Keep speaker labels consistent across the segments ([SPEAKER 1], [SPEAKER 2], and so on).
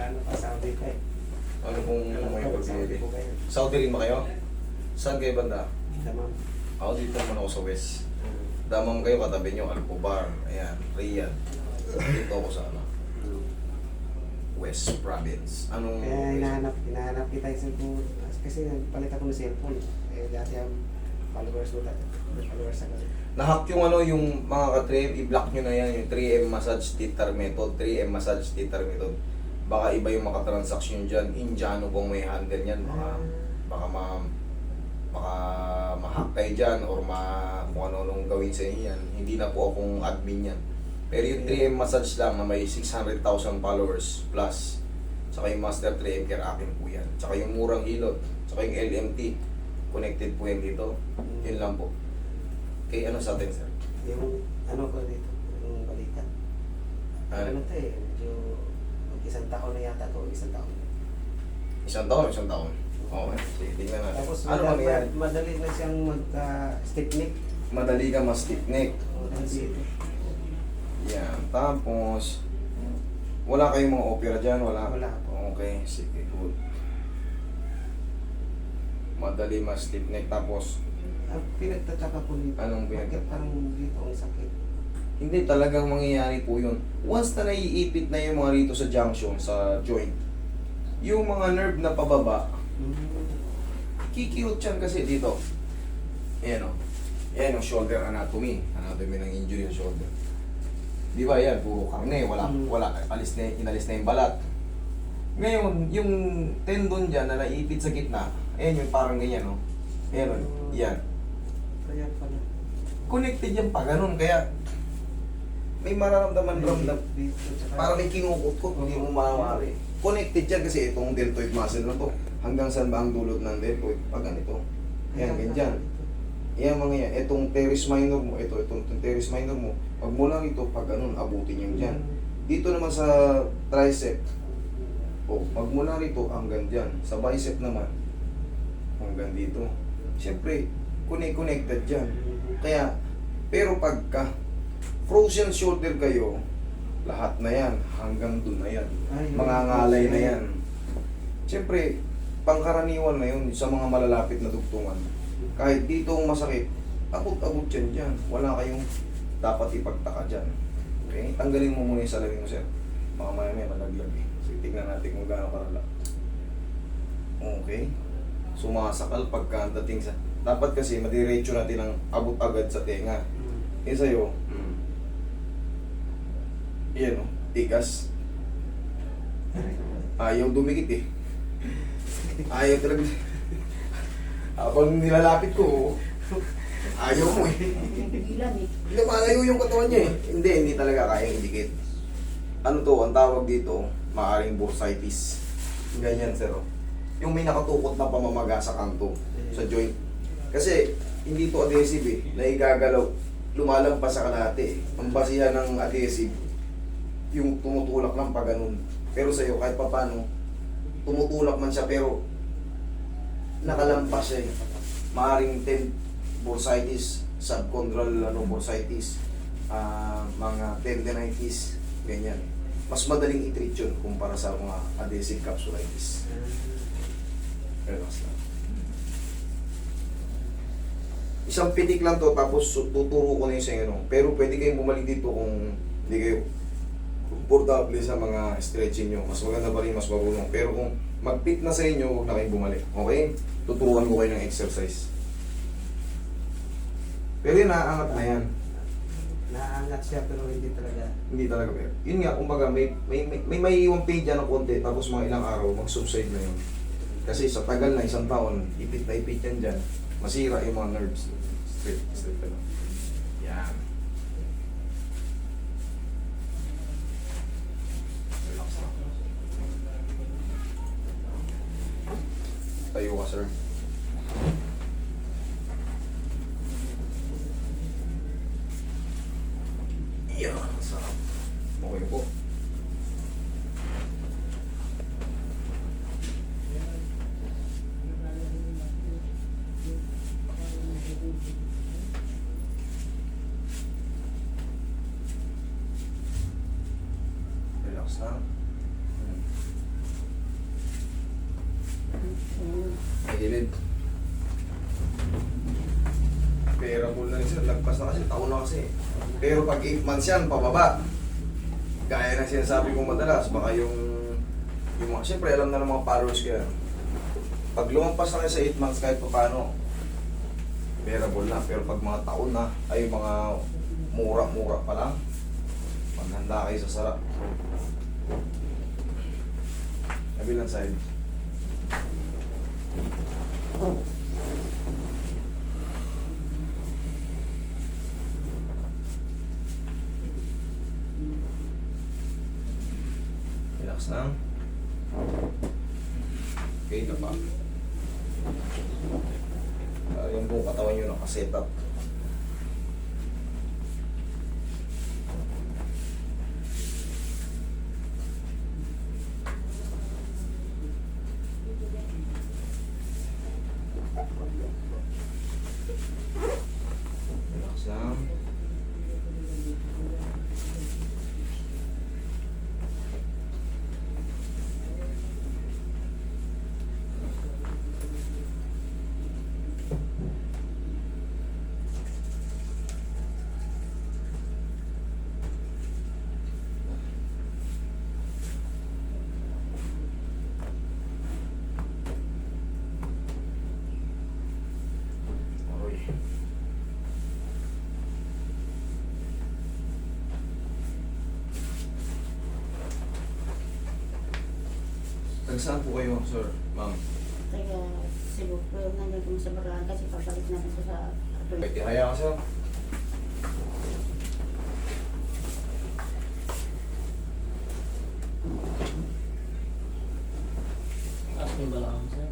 [SPEAKER 1] ano pa, sabi ko eh.
[SPEAKER 2] Ano kung may
[SPEAKER 1] Sabi
[SPEAKER 2] pag-ibig?
[SPEAKER 1] ko kayo.
[SPEAKER 2] Saudi rin ba kayo? Saan kayo banda?
[SPEAKER 1] Tamam.
[SPEAKER 2] Ako dito naman ako sa West. Damang kayo, katabi nyo, Alcobar, ayan, Riyadh. Dito ako sa ano, West Province. Anong...
[SPEAKER 1] Kaya hinahanap kita yung cellphone. Kasi palit ako ng cellphone. Eh, dati ang followers mo dati. Followers ako.
[SPEAKER 2] Nahack yung ano, yung mga ka-3M, i-block nyo na yan, yung 3M massage theater method, 3M massage theater method. Baka iba yung makatransaction dyan, Indiano pong may handle yan, baka ma-hack kayo dyan, or kung ano nung gawin sa inyo yan. Hindi na po akong admin yan. Pero yung 3M massage lang na may 600,000 followers plus, saka yung Master 3M Care akin po yan. Saka yung Murang Hilot, saka yung LMT, connected po yan dito. Yun lang po. Kay ano sa atin, sir?
[SPEAKER 1] Yung ano ko dito, yung balita. Ano to eh, medyo isang taon na yata to, isang taon.
[SPEAKER 2] Isang taon. Okay, sige, tingnan natin.
[SPEAKER 1] Tapos
[SPEAKER 2] Ano mangyayari?
[SPEAKER 1] madali na siyang mag-stiff neck.
[SPEAKER 2] Madali ka ma-stiff neck.
[SPEAKER 1] Dito.
[SPEAKER 2] Yan. Tapos, wala kayong mga opera dyan? Wala?
[SPEAKER 1] Wala.
[SPEAKER 2] Okay, sige, good. Madali ma-stiff neck. Tapos,
[SPEAKER 1] Ang pinagtataka ko dito.
[SPEAKER 2] Anong
[SPEAKER 1] Bakit parang dito ang sakit?
[SPEAKER 2] hindi talagang mangyayari po yun. Once na naiipit na yung mga rito sa junction, sa joint, yung mga nerve na pababa, kikirot yan kasi dito. Ayan o. Ayan yung shoulder anatomy. Anatomy ng injury ng shoulder. Di ba yan? Puro karne. Wala. Inalis na yung balat. Ngayon, yung tendon dyan na naiipit sa gitna, ayan yung parang ganyan o. Ayan o. Yan.
[SPEAKER 1] Kaya pala.
[SPEAKER 2] Connected yan pa ganun. Kaya, may mararamdaman
[SPEAKER 1] Dito, tsaka-
[SPEAKER 2] parang may kinukot-kot, hindi mo maaari. Connected yan kasi itong deltoid muscle na to. Hanggang saan ba ang dulot ng deltoid? Pag ganito. Yan, ganyan. Yan mga yan. Itong teres minor mo, itong teres minor mo, pag mula rito, pag ganun, abutin yung dyan. Dito naman sa tricep, pag mula rito, hanggang dyan. Sa bicep naman, hanggang dito. Siyempre, connected dyan. Kaya, pero pagka frozen shoulder kayo, lahat na yan, hanggang dun na yan. Mga ngalay na yan. Siyempre, pangkaraniwan na yun sa mga malalapit na dugtungan. Kahit dito ang masakit, abot-abot yan dyan. Wala kayong dapat ipagtaka dyan. Okay? Tanggalin mo muna yung salamin mo, sir. Baka may malaglag eh. So, tignan natin kung gaano karala. Okay? Sumasakal pagka dating sa... Dapat kasi madiretso natin ang abot agad sa tenga. Eh sa'yo, yan o, tigas. Ayaw dumikit eh. Ayaw talaga. Habang nilalapit ko, ayaw mo eh. Lumalayo yung katawan niya eh. Hindi talaga kayang idikit. Ano to, ang tawag dito, maaring bursitis. Ganyan, sir. Yung may nakatukot na pamamaga sa kanto, sa joint. Kasi, hindi to adhesive eh. Naigagalaw, lumalampas sa kalahati eh. Ang basihan ng adhesive, yung tumutulak lang pa ganun. Pero sa'yo, kahit pa paano, tumutulak man siya pero nakalampas siya eh. Maaring bursitis, subchondral bursitis, mga tendinitis, ganyan. Mas madaling i-treat yun kumpara sa mga adhesive capsulitis. Relax lang. Isang pitik lang to tapos tuturo ko na yung sa inyo. Pero pwede kayong bumalik dito kung hindi kayo komportable sa mga stretching nyo. Mas maganda pa rin, mas marunong. Pero kung mag-fit na sa inyo, huwag na kayong bumalik. Okay? Tuturuan ko kayo ng exercise. Pero yun, naaangat na yan.
[SPEAKER 1] Naaangat siya pero hindi talaga.
[SPEAKER 2] Hindi talaga pero. Yun nga, kumbaga, may iwang pain dyan ng konti, tapos mga ilang araw, mag-subside na yun. Kasi sa tagal na, isang taon, ipit na ipit yan dyan. Masira yung mga nerves. Straight ka lang. Yan. Relax lang. Tayo ka, sir. Yan, sarap. Okay po. Relax lang.
[SPEAKER 3] Mm.
[SPEAKER 2] May gilid. Bearable na rin sir. Lagpas na kasi. Taon na kasi. Pero pag 8 months yan, pababa. Gaya na sinasabi kong madalas. Baka yung mga, siyempre alam na ng mga followers kaya. Pag lumampas na kayo sa 8 months kahit pa paano, bearable na. Pero pag mga taon na, ay mga mura-mura pa lang, maghanda kayo sa sarap. Kabilang side. Relax lang. Okay na pa. Yung buong katawan nyo nakaset up. Relax lang. Aroy. Tagsaan po kayo, sir, ma'am?
[SPEAKER 3] Kaya siguro nandun kami sa Barahan kasi papalik natin ko sa
[SPEAKER 2] May tihaya ka, sir.
[SPEAKER 4] Taas mo yung balakang sir.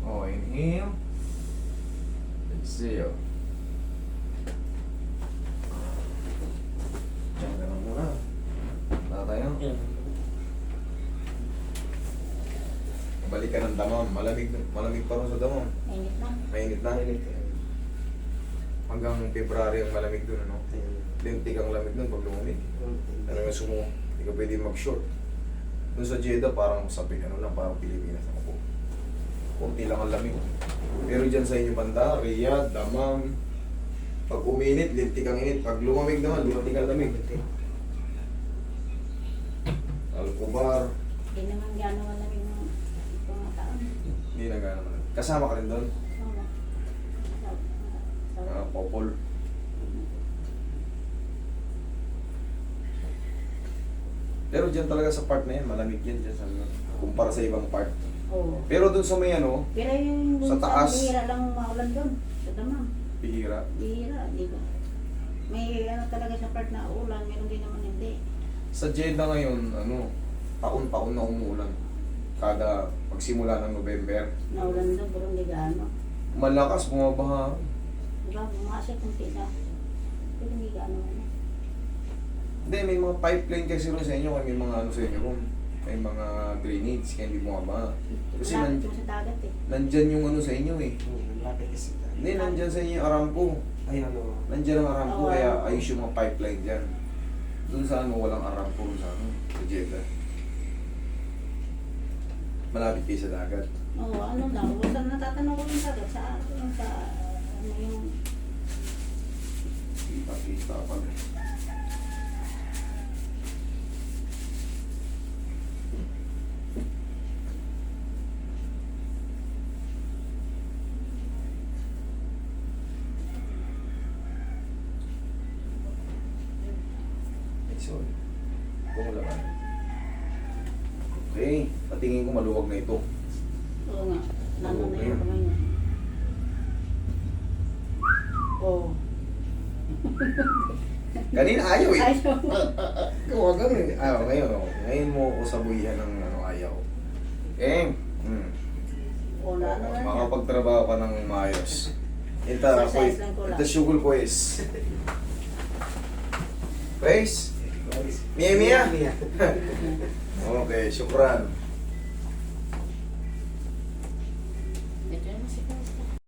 [SPEAKER 2] Oh, inhale. Exhale. Diyan ka lang muna. Wala tayo.
[SPEAKER 4] Yan.
[SPEAKER 2] Balik ka ng damam. Malamig pa rin sa damam.
[SPEAKER 3] Mainit na.
[SPEAKER 2] Mainit na. Hanggang February ang malamig dun, ano? Lintik ang lamig dun pag lumamig. Ano yung sumo? Hindi ka pwede mag-short. Dun sa Jeddah, parang sabi, ano lang, parang Pilipinas. Ako po. Kunti lang ang lamig. Pero dyan sa inyo banda, Riyadh, Damam, pag uminit, lintik ang init. Pag lumamig naman, lintik ang lamig. Alcobar,
[SPEAKER 3] Hindi naman gano'n malamig ng mga taon.
[SPEAKER 2] hindi na gano'n. Kasama ka rin doon?
[SPEAKER 3] Oo.
[SPEAKER 2] Popol. Pero dyan talaga sa part na yan, malamig yan dyan sa kumpara sa ibang part.
[SPEAKER 3] Oo.
[SPEAKER 2] Pero doon sa may ano,
[SPEAKER 3] Pero yung
[SPEAKER 2] Sa
[SPEAKER 3] dun
[SPEAKER 2] taas.
[SPEAKER 3] bihira lang maulan doon. Sa Damam.
[SPEAKER 2] bihira.
[SPEAKER 3] Bihira, di ba? May ano talaga sa part na ulan, meron din naman hindi.
[SPEAKER 2] Sa Jeddah ngayon, ano, taon-taon na umuulan. Kada pagsimula ng November.
[SPEAKER 3] Naulan doon, pero hindi gaano.
[SPEAKER 2] Malakas, bumabaha.
[SPEAKER 3] Diba, bumasya kunti na. Pero hindi gaano.
[SPEAKER 2] Hindi, may mga pipeline kasi rin sa inyo, kaya may mga ano sa inyo ron. May mga drainage, kaya hindi bumabaha. Kasi
[SPEAKER 3] Malapit yung sa dagat eh.
[SPEAKER 2] nandyan yung ano sa inyo eh.
[SPEAKER 1] Lapit kasi.
[SPEAKER 2] Hindi, nandyan sa inyo yung Aramco.
[SPEAKER 1] Ay, ano.
[SPEAKER 2] Nandyan ang Aramco,
[SPEAKER 3] Oo,
[SPEAKER 2] kaya
[SPEAKER 3] Aramco.
[SPEAKER 2] ayos yung mga pipeline dyan. Doon sa ano, walang Aramco rin sa ano, sa Jeddah. Malapit kayo sa dagat.
[SPEAKER 3] Oo, ano lang. Basta natatanong ko yung dagat sa yung sa ano yung
[SPEAKER 2] Kita-kita pag. Sorry. Kung laban. Okay, patingin ko maluwag na ito.
[SPEAKER 3] oo nga. Lalo na yung kamay niya. Oo.
[SPEAKER 2] Kanina ayaw eh.
[SPEAKER 3] Ayaw.
[SPEAKER 2] Huwag kang ngayon oh. Ngayon mo ko sabuyan ng ano, ayaw. Okay?
[SPEAKER 3] Oo, na ano na niya.
[SPEAKER 2] Makapagtrabaho ka ng maayos. Ita,
[SPEAKER 3] Exercise lang ko lang.
[SPEAKER 2] ita syugul ko is. Praise? Mia Mia?
[SPEAKER 1] Mia.
[SPEAKER 2] Okay, syukran.